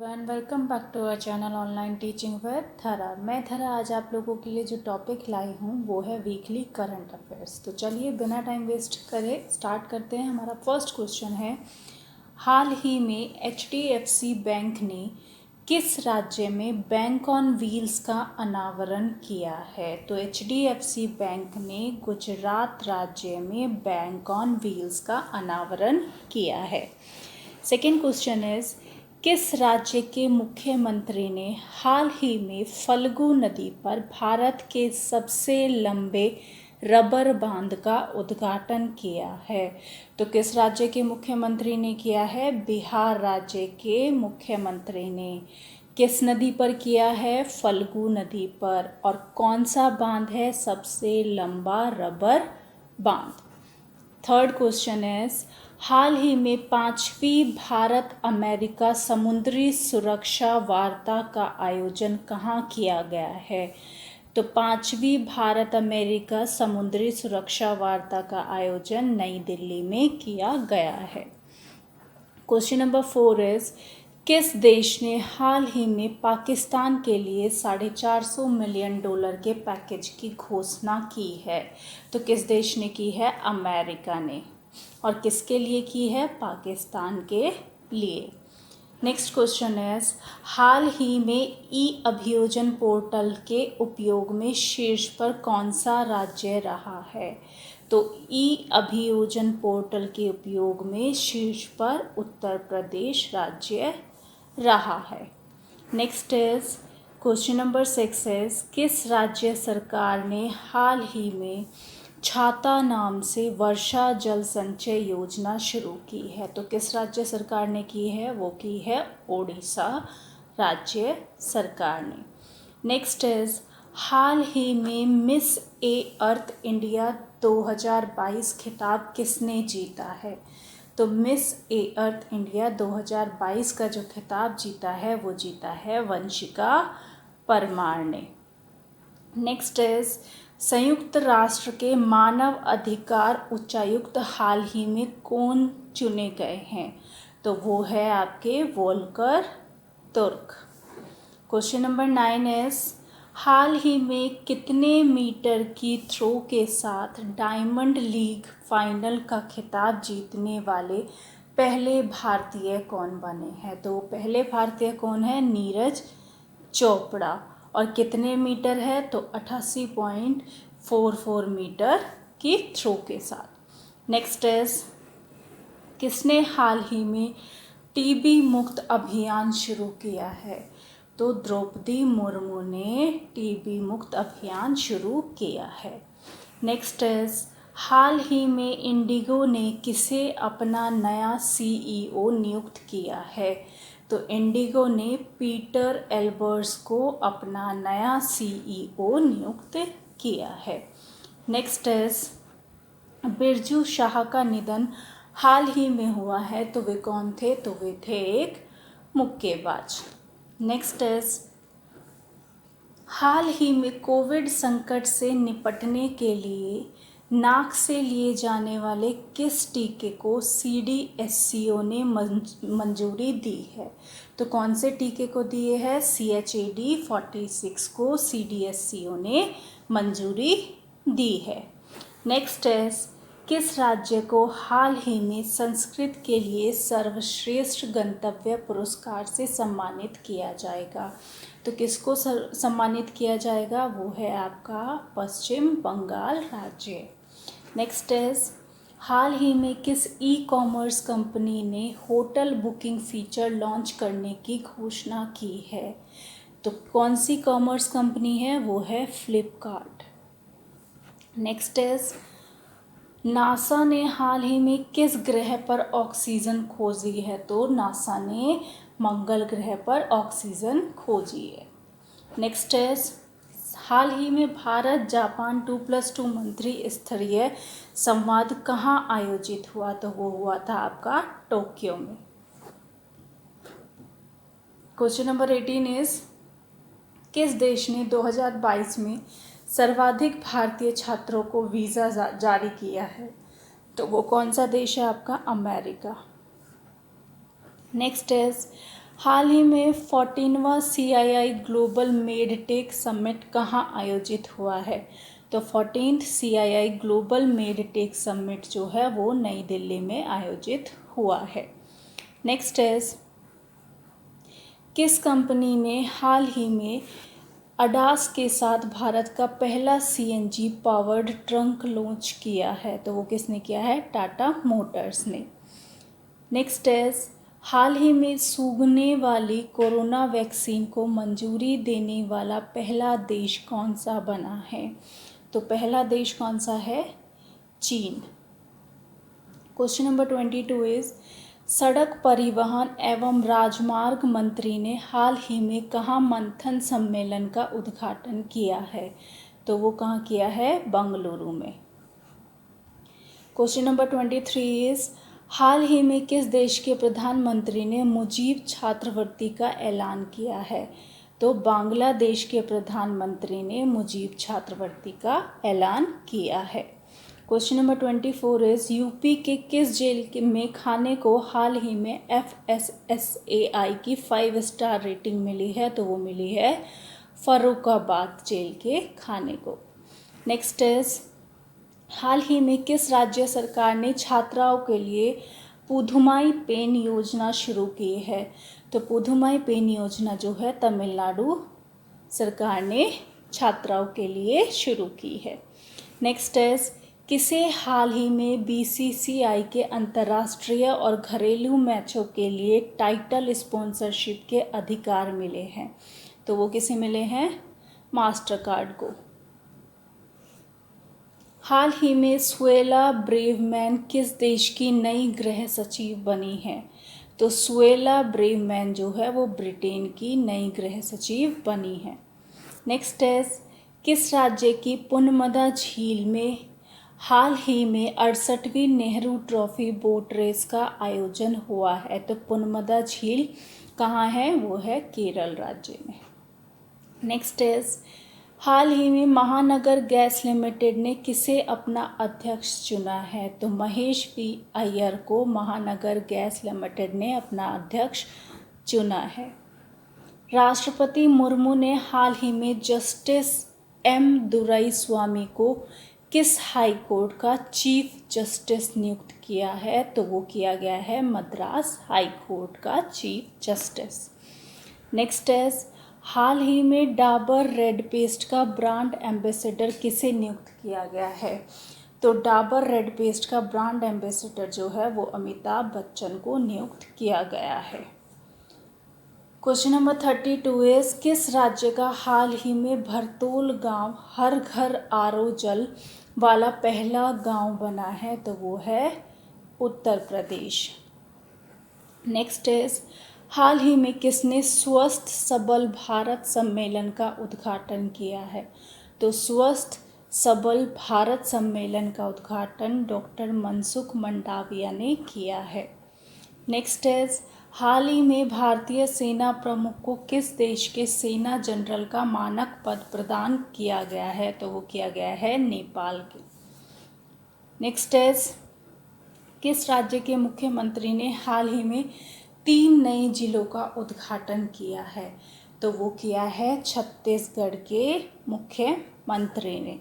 Everyone, welcome back to our channel online teaching with Dhara. मैं धरा आज आप लोगों के लिए जो टॉपिक लाई हूँ वो है वीकली करंट अफेयर्स। तो चलिए बिना टाइम वेस्ट करे स्टार्ट करते हैं। हमारा फर्स्ट क्वेश्चन है, हाल ही में HDFC बैंक ने किस राज्य में बैंक ऑन व्हील्स का अनावरण किया है? तो HDFC बैंक ने गुजरात राज्य में बैंक ऑन व्हील्स का अनावरण किया है। सेकेंड क्वेश्चन इज, किस राज्य के मुख्यमंत्री ने हाल ही में फल्गु नदी पर भारत के सबसे लंबे रबर बांध का उद्घाटन किया है? तो किस राज्य के मुख्यमंत्री ने किया है? बिहार राज्य के मुख्यमंत्री ने। किस नदी पर किया है? फल्गु नदी पर। और कौन सा बांध है सबसे लंबा रबर बांध? थर्ड क्वेश्चन इज, हाल ही में 5वीं भारत अमेरिका समुद्री सुरक्षा वार्ता का आयोजन कहाँ किया गया है? तो 5वीं भारत अमेरिका समुद्री सुरक्षा वार्ता का आयोजन नई दिल्ली में किया गया है। क्वेश्चन नंबर 4 इज, किस देश ने हाल ही में पाकिस्तान के लिए $450 मिलियन के पैकेज की घोषणा की है? तो किस देश ने की है? अमेरिका ने। और किसके लिए की है? पाकिस्तान के लिए। नेक्स्ट क्वेश्चन इज, हाल ही में ई अभियोजन पोर्टल के उपयोग में शीर्ष पर कौन सा राज्य रहा है? तो ई अभियोजन पोर्टल के उपयोग में शीर्ष पर उत्तर प्रदेश राज्य रहा है। Next is question number 6 is, किस राज्य सरकार ने हाल ही में छाता नाम से वर्षा जल संचय योजना शुरू की है? तो किस राज्य सरकार ने की है? वो की है ओडिशा राज्य सरकार ने। नेक्स्ट इज, हाल ही में मिस ए अर्थ इंडिया 2022 खिताब किसने जीता है? तो मिस ए अर्थ इंडिया 2022 का जो खिताब जीता है वो जीता है वंशिका परमार ने। नेक्स्ट इज, संयुक्त राष्ट्र के मानव अधिकार उच्चायुक्त हाल ही में कौन चुने गए हैं? तो वो है आपके Volker Turk. Question number 9 is, हाल ही में कितने मीटर की थ्रो के साथ डायमंड लीग फाइनल का खिताब जीतने वाले पहले भारतीय कौन बने हैं? तो पहले भारतीय कौन है? नीरज चोपड़ा। और कितने मीटर है? तो 88.44 मीटर की थ्रो के साथ। नेक्स्ट इज, किसने हाल ही में टीबी मुक्त अभियान शुरू किया है? तो द्रौपदी मुर्मू ने टीबी मुक्त अभियान शुरू किया है। नेक्स्ट इज, हाल ही में इंडिगो ने किसे अपना नया CEO नियुक्त किया है? तो इंडिगो ने पीटर एल्बर्स को अपना नया CEO नियुक्त किया है। नेक्स्ट इज, बिरजू शाह का निधन हाल ही में हुआ है, तो वे कौन थे? तो वे थे एक मुक्केबाज। नेक्स्ट इज, हाल ही में कोविड संकट से निपटने के लिए नाक से लिए जाने वाले किस टीके को CDSCO ने मंजूरी दी है? तो कौन से टीके को दिए है? CHAD-46 को CDSCO ने मंजूरी दी है। नेक्स्ट इज, किस राज्य को हाल ही में संस्कृत के लिए सर्वश्रेष्ठ गंतव्य पुरस्कार से सम्मानित किया जाएगा? तो किसको सम्मानित किया जाएगा? वो है आपका पश्चिम बंगाल राज्य। नेक्स्ट इज, हाल ही में किस ई-कॉमर्स कंपनी ने होटल बुकिंग फीचर लॉन्च करने की घोषणा की है? तो कौन सी कॉमर्स कंपनी है? वो है फ्लिपकार्ट। नेक्स्ट इज, नासा ने हाल ही में किस ग्रह पर ऑक्सीजन खोजी है? तो नासा ने मंगल ग्रह पर ऑक्सीजन खोजी है। नेक्स्ट इज, हाल ही में भारत जापान 2+2 मंत्री स्तरीय संवाद कहाँ आयोजित हुआ? तो वो हुआ था आपका टोक्यो में। क्वेश्चन नंबर 18 इज, किस देश ने 2022 में सर्वाधिक भारतीय छात्रों को वीज़ा जारी किया है? तो वो कौन सा देश है आपका? अमेरिका। नेक्स्ट इज, हाल ही में 14वां CII ग्लोबल मेडटेक समिट कहाँ आयोजित हुआ है? तो 14th CII global medtech summit जो है वो नई दिल्ली में आयोजित हुआ है। नेक्स्ट इज, किस कंपनी ने हाल ही में अडास के साथ भारत का पहला CNG पावर्ड ट्रक लॉन्च किया है? तो वो किसने किया है? टाटा मोटर्स ने। नेक्स्ट इज, हाल ही में सूखने वाली कोरोना वैक्सीन को मंजूरी देने वाला पहला देश कौन सा बना है? तो पहला देश कौन सा है? चीन। क्वेश्चन नंबर 22 इज, सड़क परिवहन एवं राजमार्ग मंत्री ने हाल ही में कहाँ मंथन सम्मेलन का उद्घाटन किया है? तो वो कहाँ किया है? बंगलुरु में। क्वेश्चन नंबर 23 इज, हाल ही में किस देश के प्रधानमंत्री ने मुजीब छात्रवृत्ति का ऐलान किया है? तो बांग्लादेश के प्रधानमंत्री ने मुजीब छात्रवृत्ति का ऐलान किया है। क्वेश्चन नंबर 24 इज, यूपी के किस जेल में खाने को हाल ही में FSSAI की 5 स्टार रेटिंग मिली है? तो वो मिली है फर्रुखाबाद जेल के खाने को। नेक्स्ट इज, हाल ही में किस राज्य सरकार ने छात्राओं के लिए पुधुमाई पेन योजना शुरू की है? तो पुधुमाई पेन योजना जो है तमिलनाडु सरकार ने छात्राओं के लिए शुरू की है। नेक्स्ट इज, किसे हाल ही में BCCI के अंतर्राष्ट्रीय और घरेलू मैचों के लिए टाइटल स्पॉन्सरशिप के अधिकार मिले हैं? तो वो किसे मिले हैं? मास्टर कार्ड को। हाल ही में सुएला ब्रेवमैन किस देश की नई गृह सचिव बनी है? तो सुएला ब्रेवमैन जो है वो ब्रिटेन की नई गृह सचिव बनी है। नेक्स्ट इज, किस राज्य की पुनमदा झील में हाल ही में 68वीं नेहरू ट्रॉफी बोट रेस का आयोजन हुआ है? तो पुनमदा झील कहाँ है? वो है केरल राज्य में। नेक्स्ट इज, हाल ही में महानगर गैस लिमिटेड ने किसे अपना अध्यक्ष चुना है? तो महेश V अय्यर को महानगर गैस लिमिटेड ने अपना अध्यक्ष चुना है। राष्ट्रपति मुर्मू ने हाल ही में जस्टिस M दुराईस्वामी को किस हाई कोर्ट का चीफ जस्टिस नियुक्त किया है? तो वो किया गया है मद्रास हाई कोर्ट का चीफ जस्टिस। नेक्स्ट इज, हाल ही में डाबर रेड पेस्ट का ब्रांड एम्बेसडर किसे नियुक्त किया गया है? तो डाबर रेड पेस्ट का ब्रांड एम्बेसडर जो है वो अमिताभ बच्चन को नियुक्त किया गया है। क्वेश्चन नंबर 32 इज, किस राज्य का हाल ही में भरतोल गांव हर घर RO जल वाला पहला गांव बना है? तो वो है उत्तर प्रदेश। नेक्स्ट इज, हाल ही में किसने स्वस्थ सबल भारत सम्मेलन का उद्घाटन किया है? तो स्वस्थ सबल भारत सम्मेलन का उद्घाटन डॉक्टर मनसुख मंडाविया ने किया है। नेक्स्ट इज, हाल ही में भारतीय सेना प्रमुख को किस देश के सेना जनरल का मानक पद प्रदान किया गया है? तो वो किया गया है नेपाल के। नेक्स्ट इज, किस राज्य के मुख्यमंत्री ने हाल ही में 3 नए जिलों का उद्घाटन किया है? तो वो किया है छत्तीसगढ़ के मुख्यमंत्री ने।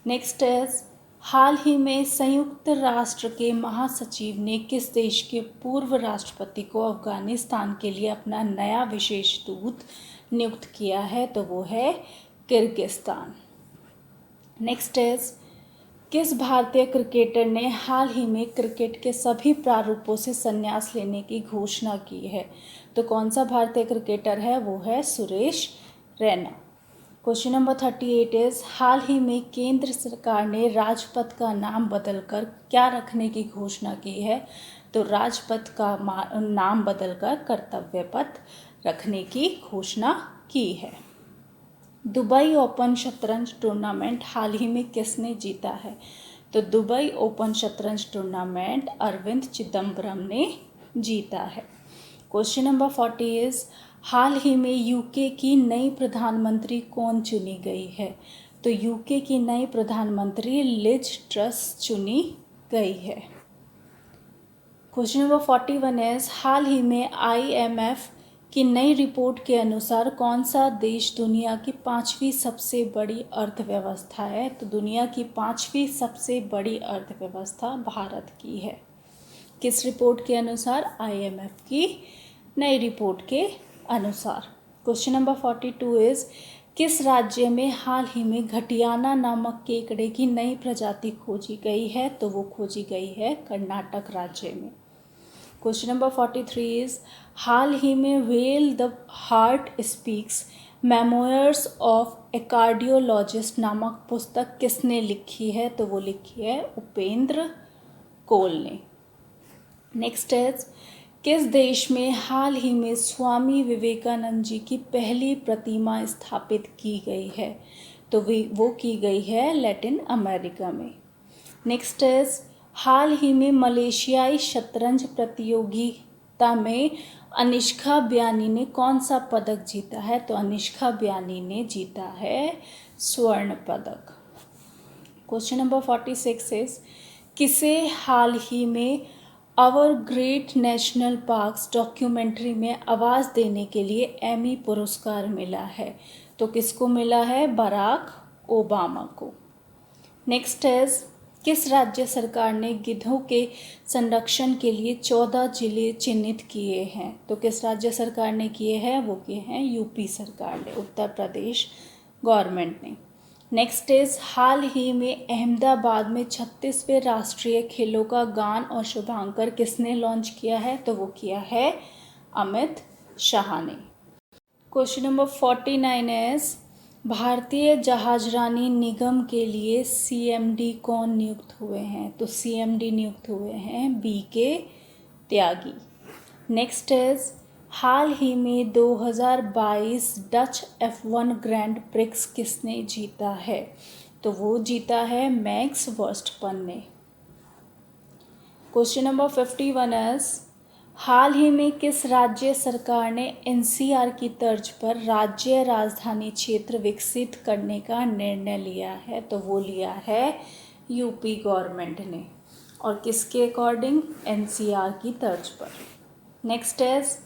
नेक्स्ट इज, हाल ही में संयुक्त राष्ट्र के महासचिव ने किस देश के पूर्व राष्ट्रपति को अफगानिस्तान के लिए अपना नया विशेष दूत नियुक्त किया है? तो वो है किर्गिस्तान। नेक्स्ट इज, किस भारतीय क्रिकेटर ने हाल ही में क्रिकेट के सभी प्रारूपों से संन्यास लेने की घोषणा की है? तो कौन सा भारतीय क्रिकेटर है? वो है Suresh Raina. Question number 38 is, हाल ही में केंद्र सरकार ने राजपथ का नाम बदलकर क्या रखने की घोषणा की है? तो राजपथ का नाम बदलकर कर्तव्य पथ रखने की घोषणा की है। दुबई ओपन शतरंज टूर्नामेंट हाल ही में किसने जीता है? तो दुबई ओपन शतरंज टूर्नामेंट अरविंद चिदम्बरम ने जीता है। क्वेश्चन नंबर 40 इज, हाल ही में यूके की नई प्रधानमंत्री कौन चुनी गई है? तो यूके की नई प्रधानमंत्री लिज ट्रस चुनी गई है। क्वेश्चन नंबर 41 इज, हाल ही में IMF कि नई रिपोर्ट के अनुसार कौन सा देश दुनिया की 5वीं सबसे बड़ी अर्थव्यवस्था है? तो दुनिया की 5वीं सबसे बड़ी अर्थव्यवस्था भारत की है। किस रिपोर्ट के अनुसार? IMF की नई रिपोर्ट के अनुसार। क्वेश्चन नंबर 42 इज किस राज्य में हाल ही में घटियाना नामक केकड़े की नई प्रजाति खोजी गई है? तो वो खोजी गई है कर्नाटक राज्य में। क्वेश्चन नंबर 43 इज हाल ही में whale the heart speaks memoirs of A cardiologist नामक पुस्तक किसने लिखी है? तो वो लिखी है उपेंद्र कोल ने। नेक्स्ट इज किस देश में हाल ही में स्वामी विवेकानंद जी की पहली प्रतिमा स्थापित की गई है? तो वो की गई है लैटिन अमेरिका में। नेक्स्ट इज हाल ही में मलेशियाई शतरंज प्रतियोगिता में अनिष्का ब्यानी ने कौन सा पदक जीता है? तो अनिष्का ब्यानी ने जीता है स्वर्ण पदक। क्वेश्चन नंबर 46 इज किसे हाल ही में Our Great National Parks documentary में आवाज़ देने के लिए एमी पुरस्कार मिला है? तो किसको मिला है? बराक ओबामा को। नेक्स्ट इज किस राज्य सरकार ने गिद्धों के संरक्षण के लिए 14 जिले चिन्हित किए हैं? तो किस राज्य सरकार ने किए हैं? वो किए हैं यूपी सरकार ने, उत्तर प्रदेश गवर्नमेंट ने। नेक्स्ट इज हाल ही में अहमदाबाद में 36वें राष्ट्रीय खेलों का गान और शुभांकर किसने लॉन्च किया है? तो वो किया है अमित शाह ने। क्वेश्चन नंबर 49 इज भारतीय जहाजरानी निगम के लिए CMD कौन नियुक्त हुए हैं? तो CMD नियुक्त हुए हैं BK त्यागी। नेक्स्ट इज हाल ही में 2022 डच F1 ग्रैंड प्रिक्स किसने जीता है? तो वो जीता है मैक्स वर्स्टपन ने। क्वेश्चन नंबर 51 इज हाल ही में किस राज्य सरकार ने NCR की तर्ज पर राज्य राजधानी क्षेत्र विकसित करने का निर्णय लिया है? तो वो लिया है यूपी गवर्नमेंट ने। और किसके अकॉर्डिंग? NCR की तर्ज पर। नेक्स्ट इज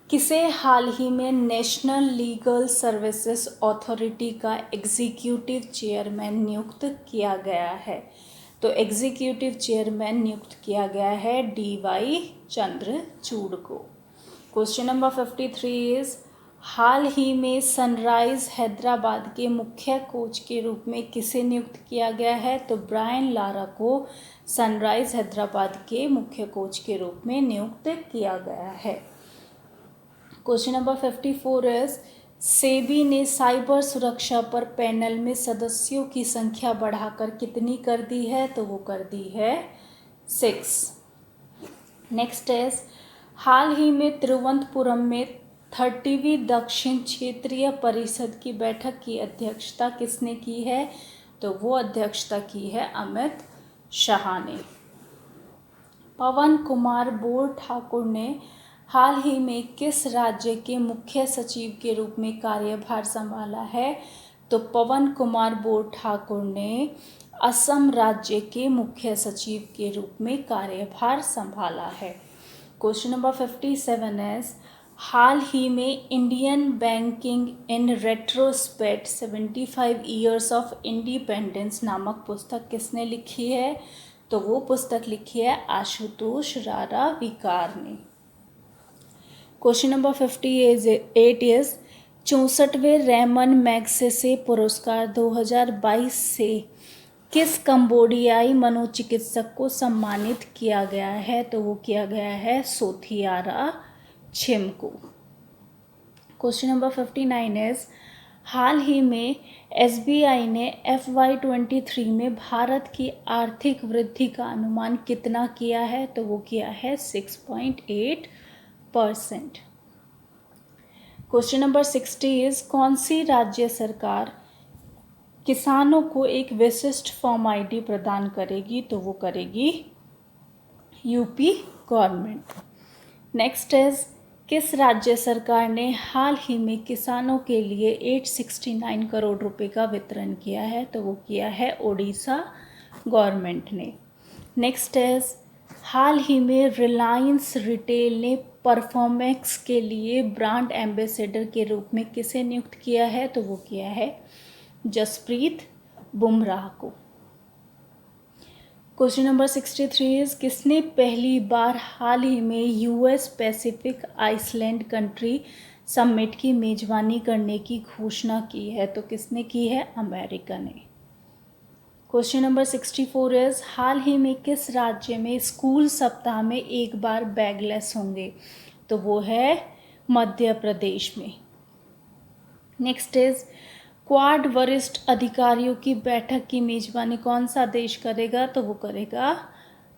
किसे हाल ही में नेशनल लीगल सर्विसेज अथॉरिटी का एग्जीक्यूटिव चेयरमैन नियुक्त किया गया है? तो एग्जीक्यूटिव चेयरमैन नियुक्त किया गया है DY चंद्रचूड़ को। क्वेश्चन नंबर 53 इज हाल ही में सनराइज हैदराबाद के मुख्य कोच के रूप में किसे नियुक्त किया गया है? तो ब्रायन लारा को सनराइज हैदराबाद के मुख्य कोच के रूप में नियुक्त किया गया है। क्वेश्चन नंबर 54 इज सेबी ने साइबर सुरक्षा पर पैनल में सदस्यों की संख्या बढ़ाकर कितनी कर दी है? तो वो कर दी है 6। नेक्स्ट इज हाल ही में तिरुवनंतपुरम में 30वीं दक्षिण क्षेत्रीय परिषद की बैठक की अध्यक्षता किसने की है? तो वो अध्यक्षता की है अमित शाह ने। पवन कुमार बोर ठाकुर ने हाल ही में किस राज्य के मुख्य सचिव के रूप में कार्यभार संभाला है? तो पवन कुमार बोर ठाकुर ने असम राज्य के मुख्य सचिव के रूप में कार्यभार संभाला है। क्वेश्चन नंबर 57 इज हाल ही में Indian banking in retrospect 75 years of independence नामक पुस्तक किसने लिखी है? तो वो पुस्तक लिखी है आशुतोष रारा विकार ने। क्वेश्चन नंबर 58 इज 64वें रेमन मैग्सेसे पुरस्कार 2022 से किस कंबोडियाई मनोचिकित्सक को सम्मानित किया गया है? तो वो किया गया है सोथियारा छिम को। क्वेश्चन नंबर 59 इज हाल ही में SBI ने FY23 में भारत की आर्थिक वृद्धि का अनुमान कितना किया है? तो वो किया है 6.8%। क्वेश्चन नंबर 60 इज कौन सी राज्य सरकार किसानों को एक विशिष्ट फॉर्म ID प्रदान करेगी? तो वो करेगी यूपी गवर्नमेंट। नेक्स्ट इज किस राज्य सरकार ने हाल ही में किसानों के लिए 869 करोड़ रुपए का वितरण किया है? तो वो किया है ओडिशा गवर्नमेंट ने। नेक्स्ट इज हाल ही में रिलायंस रिटेल ने परफॉर्मेंस के लिए ब्रांड एम्बेसडर के रूप में किसे नियुक्त किया है? तो वो किया है जसप्रीत बुमराह को। क्वेश्चन नंबर 63 इज किसने पहली बार हाल ही में US Pacific island country summit की मेजबानी करने की घोषणा की है? तो किसने की है? अमेरिका ने। क्वेश्चन नंबर 64 इज हाल ही में किस राज्य में स्कूल सप्ताह में एक बार बैगलेस होंगे? तो वो है मध्य प्रदेश में। नेक्स्ट इज क्वाड वरिष्ठ अधिकारियों की बैठक की मेजबानी कौन सा देश करेगा? तो वो करेगा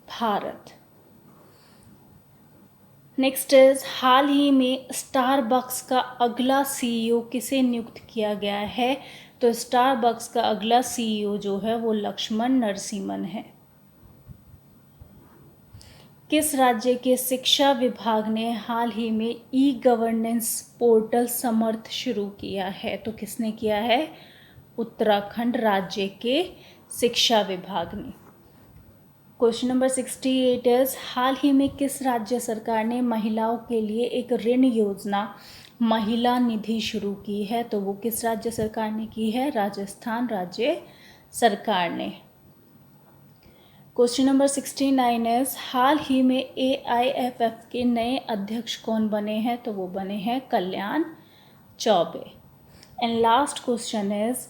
भारत। नेक्स्ट इज हाल ही में स्टारबक्स का अगला सीईओ किसे नियुक्त किया गया है? तो स्टारबक्स का अगला सीईओ जो है वो लक्ष्मण नरसिम्हन है। किस राज्य के शिक्षा विभाग ने हाल ही में ई गवर्नेंस पोर्टल समर्थ शुरू किया है? तो किसने किया है? उत्तराखंड राज्य के शिक्षा विभाग ने। क्वेश्चन नंबर 68 इज हाल ही में किस राज्य सरकार ने महिलाओं के लिए एक ऋण योजना महिला निधि शुरू की है? तो वो किस राज्य सरकार ने की है? राजस्थान राज्य सरकार ने। क्वेश्चन नंबर 69 इज हाल ही में AIFF के नए अध्यक्ष कौन बने हैं? तो वो बने हैं Kalyan Chaubey. And last question is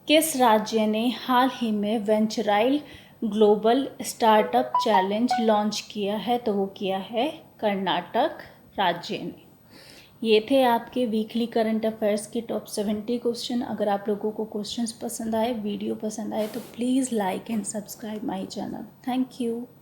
किस राज्य ने हाल ही में वेंचराइल ग्लोबल स्टार्टअप चैलेंज लॉन्च किया है? तो वो किया है कर्नाटक राज्य ने। ये थे आपके वीकली करंट अफेयर्स के टॉप 70 क्वेश्चन। अगर आप लोगों को क्वेश्चंस पसंद आए, वीडियो पसंद आए तो please like and subscribe my channel. Thank you.